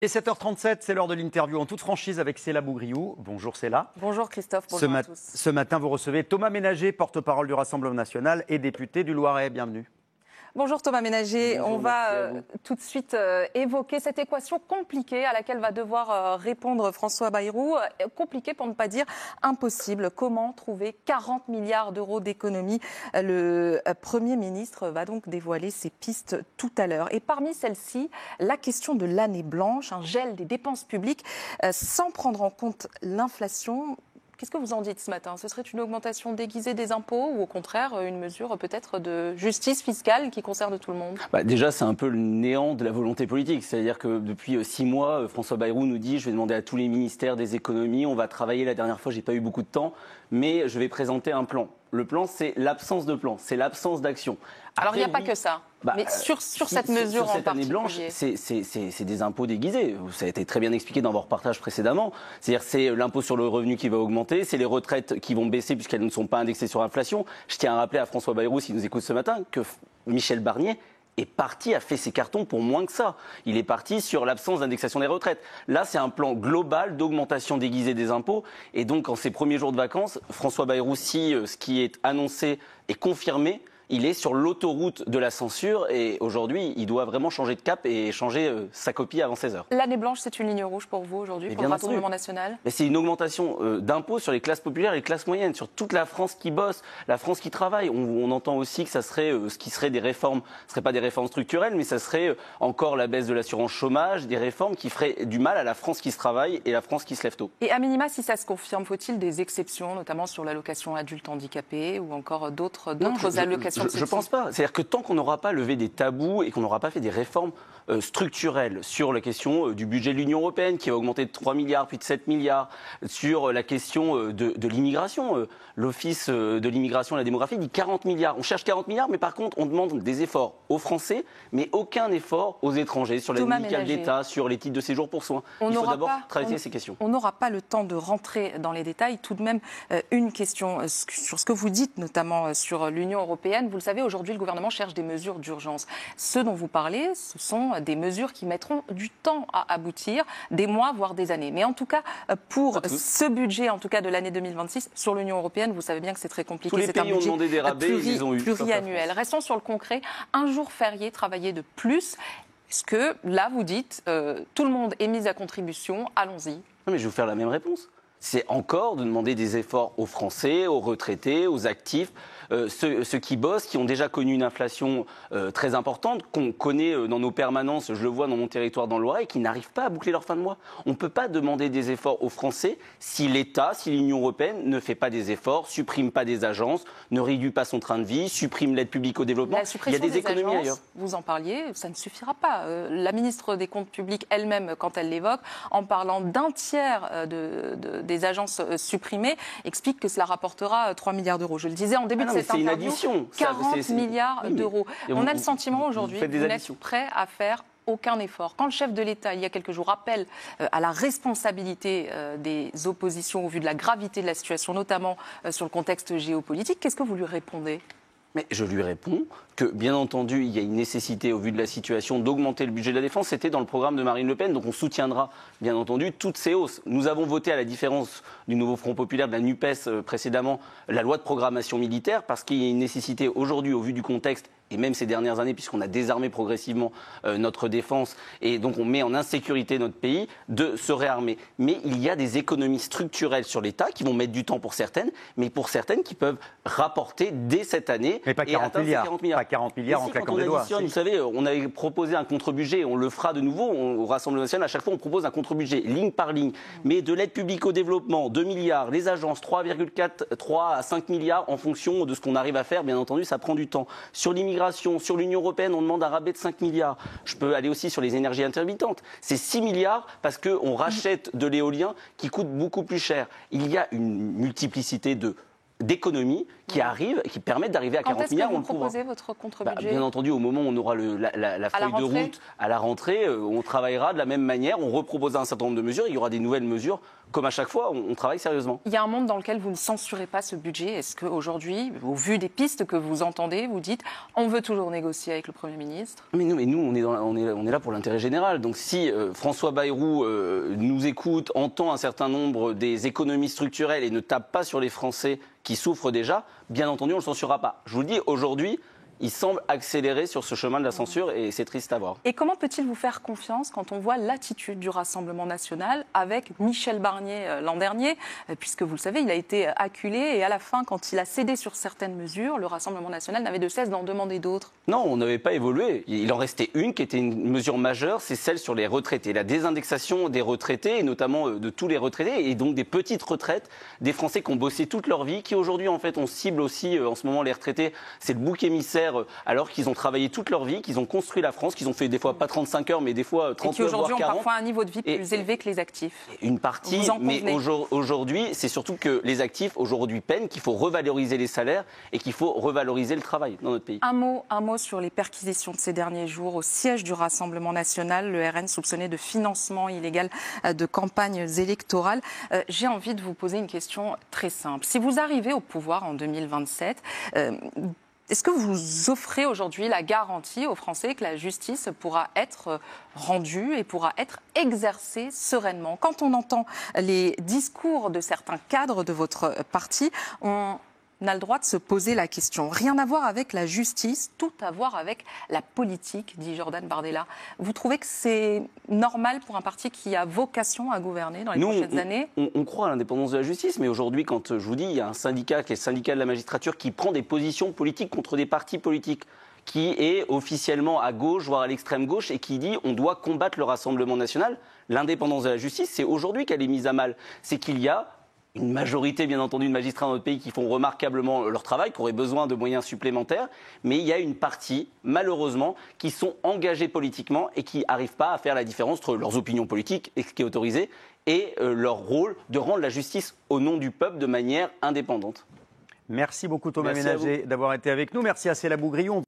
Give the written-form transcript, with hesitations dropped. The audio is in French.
Et 7h37, c'est l'heure de l'interview en toute franchise avec Céla Bougriou. Bonjour Céla. Bonjour Christophe, bonjour à tous. Ce matin, vous recevez Thomas Ménager, porte-parole du Rassemblement national et député du Loiret. Bienvenue. Bonjour Thomas Ménager. Bonjour, on va tout de suite évoquer cette équation compliquée à laquelle va devoir répondre François Bayrou. Compliquée pour ne pas dire impossible. Comment trouver 40 milliards d'euros d'économies? Le Premier ministre va donc dévoiler ses pistes tout à l'heure. Et parmi celles-ci, la question de l'année blanche, un gel des dépenses publiques sans prendre en compte l'inflation. Qu'est-ce que vous en dites ce matin? Ce serait une augmentation déguisée des impôts ou au contraire une mesure peut-être de justice fiscale qui concerne tout le monde? Déjà, c'est un peu le néant de la volonté politique. C'est-à-dire que depuis 6 mois, François Bayrou nous dit « je vais demander à tous les ministères des économies, on va travailler. La dernière fois, j'ai pas eu beaucoup de temps, mais je vais présenter un plan ». Le plan, c'est l'absence de plan, c'est l'absence d'action. Alors, il n'y a pas que ça. Mais sur cette mesure sur cette année blanche, c'est des impôts déguisés. Ça a été très bien expliqué dans vos reportages précédemment. C'est-à-dire c'est l'impôt sur le revenu qui va augmenter, c'est les retraites qui vont baisser puisqu'elles ne sont pas indexées sur l'inflation. Je tiens à rappeler à François Bayrou, s'il nous écoute ce matin, que Michel Barnier est parti, a fait ses cartons pour moins que ça. Il est parti sur l'absence d'indexation des retraites. Là, c'est un plan global d'augmentation déguisée des impôts. Et donc, en ces premiers jours de vacances, François Bayrou, si ce qui est annoncé est confirmé, il est sur l'autoroute de la censure et aujourd'hui, il doit vraiment changer de cap et changer sa copie avant 16h. L'année blanche, c'est une ligne rouge pour vous aujourd'hui, pour le Rassemblement national? C'est une augmentation d'impôts sur les classes populaires et les classes moyennes, sur toute la France qui bosse, la France qui travaille. On entend aussi que ça serait ce qui serait des réformes, ce ne serait pas des réformes structurelles, mais ça serait encore la baisse de l'assurance chômage, des réformes qui feraient du mal à la France qui se travaille et la France qui se lève tôt. Et à minima, si ça se confirme, faut-il des exceptions, notamment sur l'allocation adulte handicapé ou encore d'autres allocations? Je ne pense pas. C'est-à-dire que tant qu'on n'aura pas levé des tabous et qu'on n'aura pas fait des réformes structurelles sur la question du budget de l'Union européenne qui va augmenter de 3 milliards puis de 7 milliards, sur la question de l'immigration, l'Office de l'immigration et de la démographie dit 40 milliards. On cherche 40 milliards, mais par contre, on demande des efforts aux Français, mais aucun effort aux étrangers, sur l'aide médicale d'État, sur les titres de séjour pour soins. Il faut d'abord traiter ces questions. On n'aura pas le temps de rentrer dans les détails. Tout de même, une question sur ce que vous dites, notamment sur l'Union européenne. Vous le savez, aujourd'hui, le gouvernement cherche des mesures d'urgence. Ce dont vous parlez, ce sont des mesures qui mettront du temps à aboutir, des mois, voire des années. Mais en tout cas, pour ce budget, en tout cas de l'année 2026, sur l'Union européenne, vous savez bien que c'est très compliqué. Tous les pays ont demandé des rabais, ils ont eu pluriannuel. Restons sur le concret. Un jour férié travaillé de plus. Est-ce que là, vous dites, tout le monde est mis à contribution, allons-y? Non, mais je vais vous faire la même réponse. C'est encore de demander des efforts aux Français, aux retraités, aux actifs, ceux qui bossent, qui ont déjà connu une inflation très importante, qu'on connaît dans nos permanences, je le vois dans mon territoire dans le Loiret, qui n'arrivent pas à boucler leur fin de mois. On ne peut pas demander des efforts aux Français si l'État, si l'Union européenne ne fait pas des efforts, supprime pas des agences, ne réduit pas son train de vie, supprime l'aide publique au développement. Il y a des économies ailleurs. Vous en parliez, ça ne suffira pas. La ministre des Comptes publics elle-même, quand elle l'évoque, en parlant d'un tiers des agences supprimées, explique que cela rapportera 3 milliards d'euros. Je le disais en début de cette interview, une addition. 40 milliards d'euros. On a le sentiment aujourd'hui que vous n'êtes prêt à faire aucun effort. Quand le chef de l'État, il y a quelques jours, appelle à la responsabilité des oppositions au vu de la gravité de la situation, notamment sur le contexte géopolitique, qu'est-ce que vous lui répondez ? Mais je lui réponds que, bien entendu, il y a une nécessité, au vu de la situation, d'augmenter le budget de la défense. C'était dans le programme de Marine Le Pen, donc on soutiendra, bien entendu, toutes ces hausses. Nous avons voté, à la différence du nouveau Front populaire, de la NUPES précédemment, la loi de programmation militaire, parce qu'il y a une nécessité aujourd'hui, au vu du contexte, et même ces dernières années, puisqu'on a désarmé progressivement notre défense, et donc on met en insécurité notre pays, de se réarmer. Mais il y a des économies structurelles sur l'État qui vont mettre du temps pour certaines, mais pour certaines qui peuvent rapporter dès cette année. Mais pas 40 milliards. Pas 40 milliards en claquant des doigts. Vous savez, on avait proposé un contre-budget, on le fera de nouveau au Rassemblement national. À chaque fois, on propose un contre-budget, ligne par ligne. Mais de l'aide publique au développement, 2 milliards, les agences, 3 à 5 milliards en fonction de ce qu'on arrive à faire. Bien entendu, ça prend du temps. Sur l'immigration, sur l'Union européenne, on demande un rabais de 5 milliards. Je peux aller aussi sur les énergies intermittentes. C'est 6 milliards parce qu'on rachète de l'éolien qui coûte beaucoup plus cher. Il y a une multiplicité d'économies qui permettent d'arriver à 40 milliards. Quand est-ce que vous proposez votre contre-budget ? Bien entendu, au moment où on aura la feuille de route à la rentrée, on travaillera de la même manière, on reproposera un certain nombre de mesures, il y aura des nouvelles mesures. Comme à chaque fois, on travaille sérieusement. Il y a un monde dans lequel vous ne censurez pas ce budget. Est-ce qu'aujourd'hui, au vu des pistes que vous entendez, vous dites on veut toujours négocier avec le Premier ministre ? Mais nous on est là pour l'intérêt général. Donc si François Bayrou nous écoute, entend un certain nombre des économies structurelles et ne tape pas sur les Français qui souffrent déjà, bien entendu, on ne le censurera pas. Je vous le dis, aujourd'hui, il semble accélérer sur ce chemin de la censure et c'est triste à voir. Et comment peut-il vous faire confiance quand on voit l'attitude du Rassemblement national avec Michel Barnier l'an dernier, puisque vous le savez, il a été acculé et à la fin, quand il a cédé sur certaines mesures, le Rassemblement national n'avait de cesse d'en demander d'autres. Non, on n'avait pas évolué. Il en restait une qui était une mesure majeure, c'est celle sur les retraités. La désindexation des retraités, et notamment de tous les retraités, et donc des petites retraites, des Français qui ont bossé toute leur vie, qui aujourd'hui, en fait, on cible aussi, en ce moment, les retraités. C'est le bouc émissaire, alors qu'ils ont travaillé toute leur vie, qu'ils ont construit la France, qu'ils ont fait des fois pas 35 heures, mais des fois 39 voire 40. Et qui aujourd'hui ont parfois un niveau de vie plus élevé que les actifs. Une partie, mais aujourd'hui, c'est surtout que les actifs, aujourd'hui, peinent, qu'il faut revaloriser les salaires et qu'il faut revaloriser le travail dans notre pays. Un mot sur les perquisitions de ces derniers jours au siège du Rassemblement national, le RN soupçonné de financement illégal de campagnes électorales. J'ai envie de vous poser une question très simple. Si vous arrivez au pouvoir en 2027, est-ce que vous offrez aujourd'hui la garantie aux Français que la justice pourra être rendue et pourra être exercée sereinement ? Quand on entend les discours de certains cadres de votre parti, on a le droit de se poser la question. Rien à voir avec la justice, tout à voir avec la politique, dit Jordan Bardella. Vous trouvez que c'est normal pour un parti qui a vocation à gouverner dans les prochaines années ? On croit à l'indépendance de la justice, mais aujourd'hui, quand je vous dis, il y a un syndicat qui est le syndicat de la magistrature qui prend des positions politiques contre des partis politiques, qui est officiellement à gauche, voire à l'extrême gauche, et qui dit on doit combattre le Rassemblement national. L'indépendance de la justice, c'est aujourd'hui qu'elle est mise à mal. C'est qu'il y a une majorité, bien entendu, de magistrats dans notre pays qui font remarquablement leur travail, qui auraient besoin de moyens supplémentaires. Mais il y a une partie, malheureusement, qui sont engagés politiquement et qui n'arrivent pas à faire la différence entre leurs opinions politiques, et ce qui est autorisé, et leur rôle de rendre la justice au nom du peuple de manière indépendante. Merci beaucoup Thomas Ménager d'avoir été avec nous. Merci à Céla Bougrillon.